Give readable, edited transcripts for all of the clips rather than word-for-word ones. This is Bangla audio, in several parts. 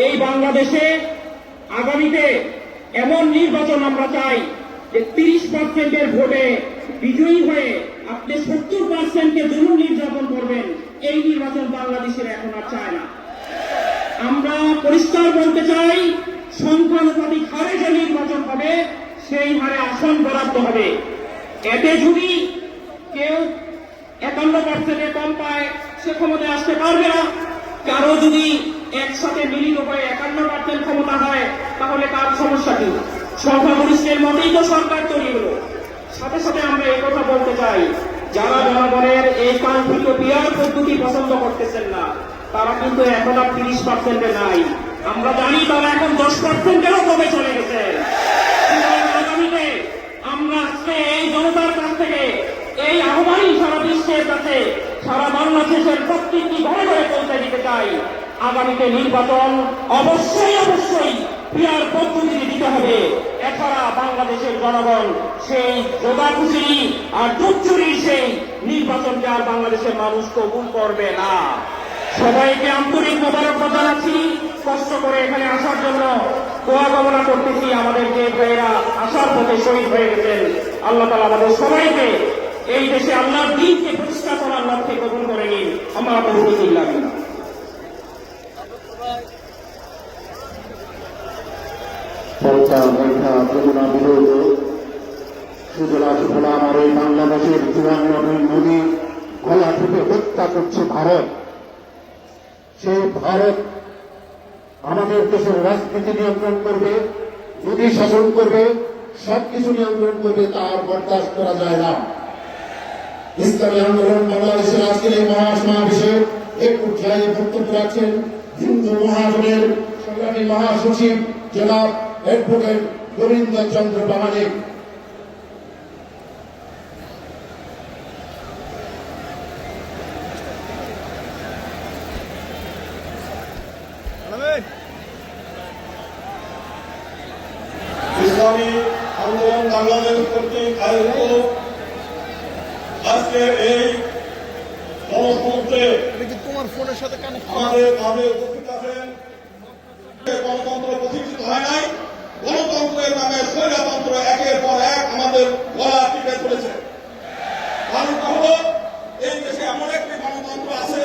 এই বাংলাদেশে আগামীতে এমন নির্বাচন আমরা চাই যে 30% ভোটে বিজয়ী হয়ে আপনি 70%কে জুলুম নির্যাতন করবেন, এই নির্বাচন বাংলাদেশের এখন আর চায় না। আমরা পরিষ্কার বলতে চাই, সংখ্যানুপাতিক হারে যে নির্বাচন হবে সেই হারে আসন বরাদ্দ হবে। এতে যদি কেউ 51% কম পায় সে ক্ষমতায় আসতে পারবে না। কারো যদি একসাথে মিলিত হয়ে 51% ক্ষমতা হয় তাহলে তার সমস্যা কি? সংখ্যাগরিষ্ঠের মতেই তো সরকার তৈরি হলো। সাথে সাথে আমরা এই কথা বলতে চাই, যারা জনগণের এই কাঙ্ক্ষিত পিয়ার পদ্ধতি পছন্দ করতেছেন না তারা কিন্তু এখন আর 30%-এ নাই। আমরা জানি তারা এখন 10%-এরও কমে চলে গেছে। আগামীতে আমরা আজকে এই জনতার কাছ থেকে এই আহ্বানই সারা বিশ্বের কাছে, সারা বাংলাদেশের প্রত্যেকটি ঘরে ঘরে পৌঁছে দিতে চাই। আগামীতে নির্বাচন অবশ্যই পিয়ার পদ্ধতি দিতে হবে। এছাড়া বাংলাদেশের জনগণ সেই যোগাখুশি আর দুচ্চুরির সেই নির্বাচনকে আর বাংলাদেশের মানুষ কবুল করবে না। সবাইকে আন্তরিক মোবারকবাদ জানাচ্ছি। কষ্ট করে এখানে আসার জন্য দোয়া কামনা করতেছি। আমাদের যে ভাইয়েরা আসার পথে শহীদ হয়ে গেছেন, আল্লাহ তাআলা আমাদের সবাইকে এই দেশে আল্লাহর দ্বীনকে প্রতিষ্ঠা করার লক্ষ্যে কবুল করে নিন। আমরা বহুদুল্লাহ আমার এই বাংলাদেশের 54 নদী গলা থেকে হত্যা করছে ভারত। সেই ভারত আমাদের দেশের রাজনীতি নিয়ন্ত্রণ করবে, নদী শাসন করবে, সবকিছু নিয়ন্ত্রণ করবে, তার বরদাস্ত করা যায় না। ইসলামী আন্দোলন বাংলাদেশের আজকের এই মহাসমাবেশে এক পর্যায়ে বক্তব্য রাখছেন হিন্দু মহাজনের সংগ্রামী মহাসচিব জনাব অ্যাডভোকেট গোবিন্দ চন্দ্র প্রামাণিক। ইসলামী আন্দোলন বাংলাদেশ কর্তৃক আয়োজিত আজকের এই গণতন্ত্রে আমাদের মাঝে উপস্থিত আছেন। গণতন্ত্র প্রতিষ্ঠিত হয় নাই, গণতন্ত্রের নামে স্বৈরতন্ত্র একের পর এক আমাদের গলা টিপে ধরেছে। কারণটা হলো এই দেশে এমন একটি গণতন্ত্র আছে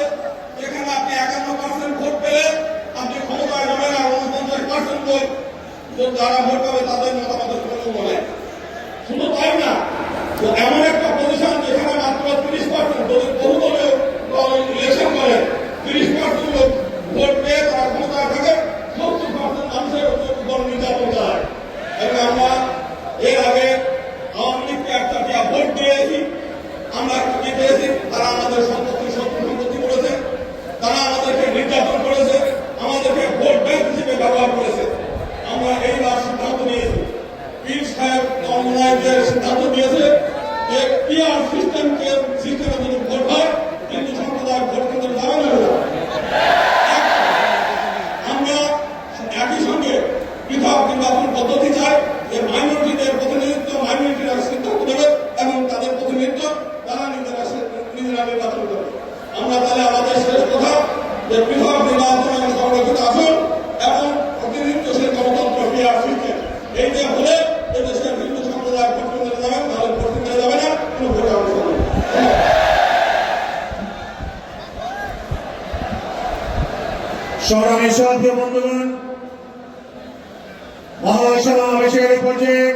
যেখানে আপনি 51% ভোট পেলে আপনি ক্ষমতায় যাবেন, আর 49% লোক যারা ভোট পাবে তাদের মতামতের কথা বলে। শুধু তাই না, এমন একটা পজিশন যেখানে মাত্র 30% বহুদলীয় ইলেকশন করে 30% লোক ভোট পেয়ে তারা ক্ষমতায় থাকে, 70% মানুষের উপর নির্যাতন চালায়। এবং আমরা এর আগে আওয়ামী লীগকে একটা ভোট দিয়েছি, আমরা কি পেয়েছি? তারা আমাদের সম্পত্তি করেছে, তারা আমাদেরকে নির্যাতন করেছে, আমাদেরকে ভোট ব্যাংক হিসেবে ব্যবহার করেছে। আমরা এইবার সিদ্ধান্ত নিয়েছি, পীর সাহেব নরমানায়দের সিদ্ধান্ত নিয়েছে যে পিআর সিস্টেমে যদি ভোট হয় কিন্তু সম্প্রদায় ভোট কেন্দ্রে যাবে না। আমরা একই সঙ্গে পৃথক নির্বাচন পদ্ধতি চাই, যে মাইনরিটিদের প্রতিনিধিত্ব মাইনরিটিরা সিদ্ধান্ত নেবে এবং তাদের প্রতিনিধিত্ব তারা নিজেরা নির্বাচন করবে। আমরা তাহলে আমাদের শেষ কথা যে পৃথক নির্বাচন এবং সংরক্ষিত আসন এবং প্রতিনিধিত্বশীল গণতন্ত্র পিআর সিস্টেম, এই যে হলে এদেশের হিন্দু সম্প্রদায় ভোট কেন্দ্রে যাবেন, তাহলে ভোট কেন্দ্রে যাবে না, কোনো ভোটে অংশ নেবে। সংগ্রামী সাথী বন্ধুগণ, মহাসমাবেশের পর্যায়ে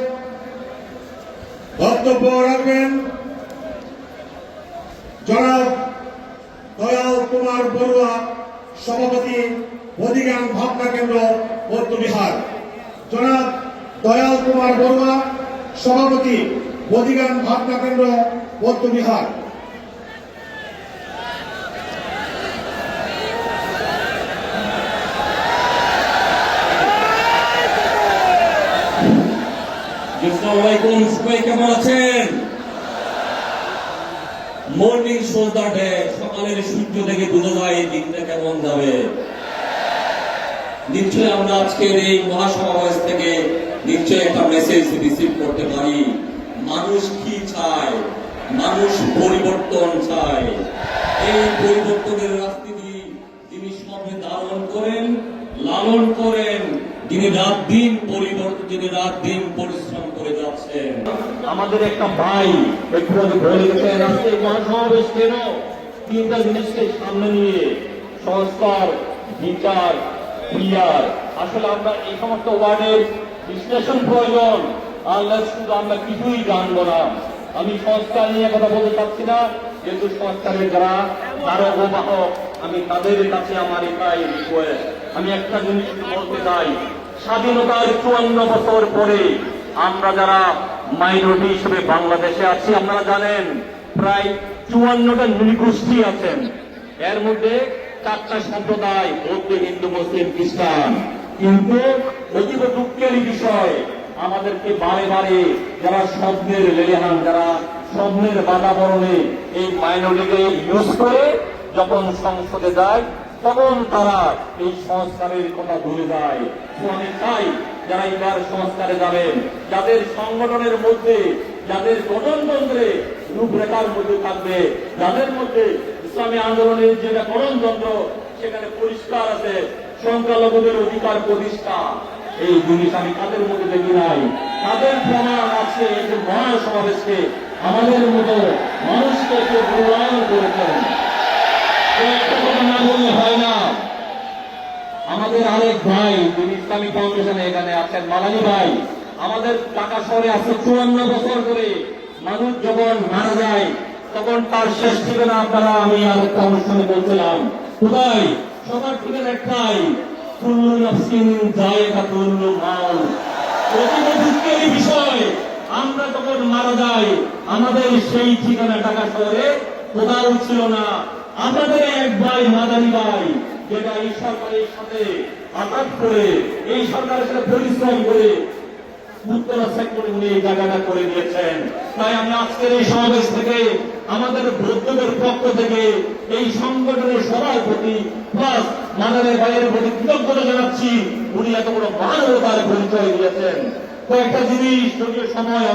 বক্তব্য রাখবেন জনাব দয়াল কুমার বড়ুয়া, সভাপতি বোধিজ্ঞান ভাবনা কেন্দ্র বৌদ্ধবিহার। জনাব দয়াল কুমার বড়ুয়া, সভাপতি বোধিজ্ঞান ভাবনা কেন্দ্র বৌদ্ধবিহার। সবাই কেমন আছেন? মর্নিং সন্ধ্যা ডে, সকালের সূর্য থেকে বোঝা যায় এই দিনটা কেমন যাবে। নিশ্চয়ই আমরা আজকের এই মহাসমাবেশ থেকে নিশ্চয়ই একটা মেসেজ রিসিভ করতে পারি। মানুষ কি চায়? মানুষ পরিবর্তন চায়। এই পরিবর্তনের রাজনীতি যিনি সর্বে ধারণ করেন, লালন পালন করেন, যিনি রাত দিন পরিশ্রম করে যাচ্ছেন। আমাদের একটা ভাই একটু আগে বলে গেছেন আজকে মহাসমাবেশ কেন, তিনটা জিনিসকে সামনে নিয়ে, সংস্কার, বিচার, ক্রিয়ার। আসলে আমরা এই সমস্ত ওয়ার্ডের বিশ্লেষণ প্রয়োজন, আল্লাহ শুধু আমরা কিছুই জানবো না। আমি সংস্কার নিয়ে কথা বলতে চাচ্ছি না, কিন্তু সংস্কারের যারা ধারক বাহক, আমি তাদের কাছে আমার এটাই রিকোয়েস্ট। আমি একটা জিনিস বলতে চাই, স্বাধীনতার 54 বছর পরে আমরা যারা মাইনরিটি হিসেবে বাংলাদেশে আছি, আপনারা জানেন প্রায় 54টা নৃগোষ্ঠী আছেন। এর মধ্যে 4টা সম্প্রদায়, বৌদ্ধ, হিন্দু, মুসলিম, খ্রিস্টান। কিন্তু অতীব দুঃখের বিষয়, আমাদেরকে বারে বারে যারা স্বপ্নের লেলিহান, যারা স্বপ্নের বাতাবরণে এই মাইনরিটিকে ইউজ করে যখন সংসদে যায়, তখন তারা এই সংস্কারের কথা ভুলে যায়। তো আমি চাই যারা এবার সংস্কারে যাবেন, যাদের সংগঠনের মধ্যে, যাদের গঠনতন্ত্রে রূপরেখার মধ্যে থাকবে, যাদের মধ্যে ইসলামী আন্দোলনের যেটা গঠনতন্ত্র সেখানে পরিষ্কার আছে সংখ্যালঘুদের অধিকার প্রতিষ্ঠা, এই জিনিস আমি তাদের মধ্যে দেখি নাই। তাদের প্রমাণ আছে এই যে মহাসমাবেশকে আমাদের মতো মানুষকে মূল্যায়ন করেছেন। একটা কথা না বললে হয় না। আমাদের আরেক ভাই যিনি ইসলামী ফাউন্ডেশনে এখানে আছেন, মালানি ভাই, আমাদের ঢাকা শহরে আছে 54 বছর ধরে। মানুষ যখন মারা যায় তখন তার শেষ ঠিকানা আপনারা, আমি আরেকটা অনুষ্ঠানে বলছিলাম, কোথায়? সবার ঠিকানা একটাই, কুল্লু নাফসিন যায়কাতুল মাউত। অতীব দুঃখের বিষয়, আমরা যখন মারা যাই আমাদের সেই ঠিকানা ঢাকা শহরে কোথাও ছিল না। আমাদের এক ভাই মাদানী ভাই, যেটা এই সরকারের সাথে আঘাত করে, এই সরকারের সাথে পরিশ্রম করে উত্তরা সেক্টরে উনি এই জায়গাটা করে দিয়েছেন। তাই আমি আজকের এই সমাবেশ থেকে আমাদের বৌদ্ধদের পক্ষ থেকে এই সংগঠনের সবার প্রতি প্লাস মাদানের ভাইয়ের প্রতি কৃতজ্ঞতা জানাচ্ছি। উনি এত বড় মানবতার পরিচয় দিয়েছেন। কয়েকটা জিনিস যদিও সময়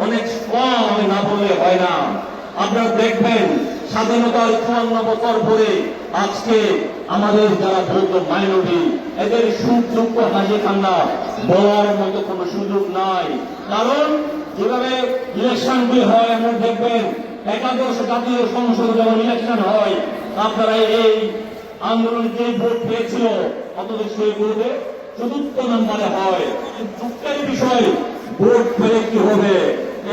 অনেক কম, আমি না বললে হয় না। আপনারা দেখবেন স্বাধীনতার 54 বছর পরে আজকে আমাদের যারা বৌদ্ধ মাইনরিটি, এদের সুখ দুঃখ হাসি কান্না বলার মতো কোনো সুযোগ নাই। কারণ যেভাবে ইলেকশনগুলি হয়, আমরা দেখবেন একাদশ জাতীয় সংসদ যখন ইলেকশন হয়, আপনারা এই আন্দোলন যে ভোট পেয়েছিল অথচ সেই ভোটে 4র্থ নম্বরে হয়। দুঃখের বিষয়, ভোট পেলে কি হবে?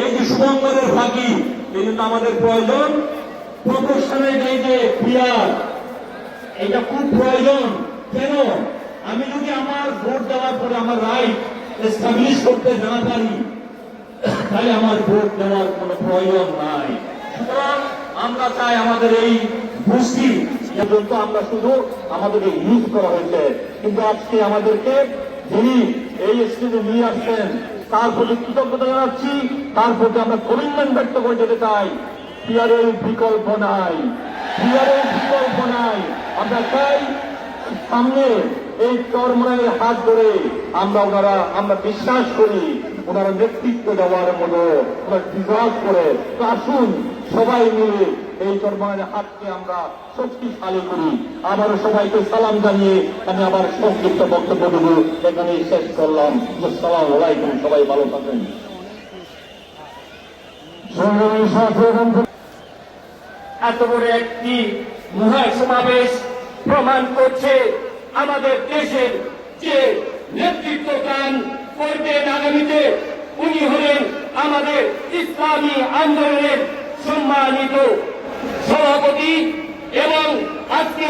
এই যে সুবঙ্গের ফাঁকি, এই জন্য আমাদের প্রয়োজন প্রফেশনের এই যে ক্রিয়ার, এটা খুব প্রয়োজন। কেন? আমি যদি আমার ভোট দেওয়ার পরে আমার রাইট এস্টাবলিশ করতে না পারি, তাহলে আমার ভোট দেওয়ার কোনো প্রয়োজন নাই। সুতরাং আমরা চাই আমাদের এই গোষ্ঠী পর্যন্ত আমরা শুধু আমাদেরকে ইউজ করা হয়েছে, কিন্তু আজকে আমাদেরকে যিনি এই স্টেজে নিয়ে আসছেন তার প্রতি কৃতজ্ঞতা জানাচ্ছি, তার প্রতি আমরা কমিটমেন্ট ব্যক্ত করে যেতে চাই। পিয়ারের বিকল্প নাই, পিয়ারের বিকল্প নাই। আমরা চাই সামনে এই চরমরাইয়ের হাত ধরে আমরা বিশ্বাস করি ওনারা নেতৃত্ব দেওয়ার মতো ওনারা ডিজার্ভ করে। তো আসুন সবাই মিলে এই চরমরাইয়ের হাতকে আমরা শক্তিশালী করি। আবারও সবাইকে সালাম জানিয়ে আমি আবার সংক্ষিপ্ত বক্তব্যগুলো এখানেই শেষ করলাম। আসসালামু আলাইকুম, সবাই ভালো থাকেন। এত বড় একটি মহাসমাবেশ প্রমাণ করছে আমাদের দেশের যে নেতৃত্বদান করবেন আগামীতে, উনি হলেন আমাদের ইসলামী আন্দোলনের সম্মানিত সভাপতি। এবং আজকে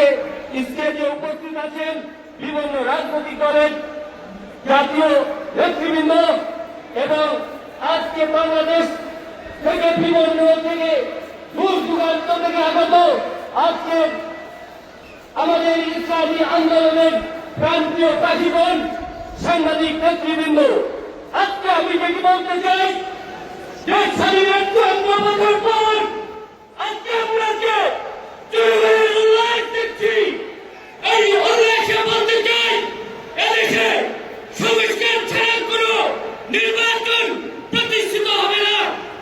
স্টেজে উপস্থিত আছেন বিভিন্ন রাজনৈতিক দলের জাতীয় নেতৃবৃন্দ এবং আজকে বাংলাদেশ থেকে বিভিন্ন থেকে দূর দূরান্ত থেকে আগত আজকে আমাদের ইসলামী আন্দোলনের প্রান্তীয় প্রাচীবন সাংবাদিক নেতৃবৃন্দ, আজকে আমি যেটি বলতে চাই যে স্বাধীনের 54 বছর পর আজকে আমরা যে জনগণের উল্লাস দেখছি, এই উল্লাসে বলতে চাই এদেশে সংস্কার ছাড়া কোনো নির্বাচন প্রতিষ্ঠিত হবে না,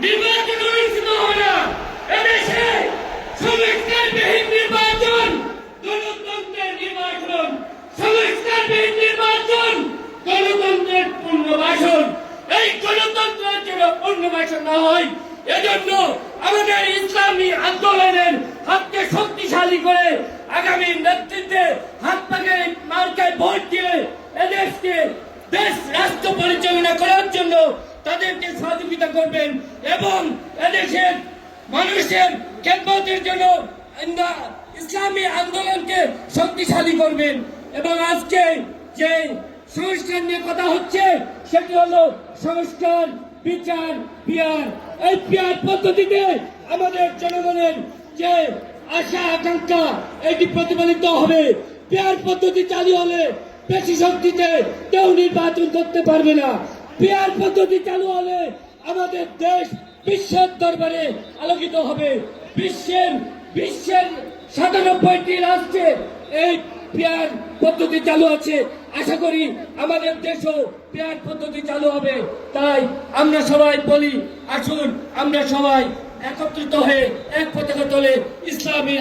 নির্বাচন অনুষ্ঠিত হবে না। এদেশে সংস্কারবিহীন নির্বাচন, গণতন্ত্রের নির্বাচন, সংস্কারবিহীন নির্বাচন জন্য আমাদের ইসলামী আন্দোলনের হাতকে শক্তিশালী করে আগামী নেতৃত্বে হাত পাকে মার্কায় ভোট দিয়ে এদেশকে দেশ রাষ্ট্র পরিচালনা করার জন্য তাদেরকে সহযোগিতা করবেন এবং এদেশের মানুষের খেদমতের জন্য ইসলামী আন্দোলনকে শক্তিশালী করবেন। এবং আজকে যে সংস্কার নিয়ে কথা হচ্ছে সেটি হলো সংস্কার, বিচার, পিয়ার। এই পিয়ার পদ্ধতিতে আমাদের জনগণের যে আশা আকাঙ্ক্ষা এটি প্রতিফলিত হবে। পিয়ার পদ্ধতি চালু হলে বেশি শক্তিতে কেউ নির্বাচন করতে পারবে না। পিয়ার পদ্ধতি চালু হলে আমাদের দেশ বিশ্বের দরবারে আলোকিত হবে। বিশ্বের 97টি রাষ্ট্রে এই পিয়ার পদ্ধতি চালু আছে। আশা করি আমাদের দেশেও পিয়ার পদ্ধতি চালু হবে। তাই আমরা সবাই বলি, আসুন আমরা সবাই একত্রিত হয়ে এক পতাকা তলে ইসলামী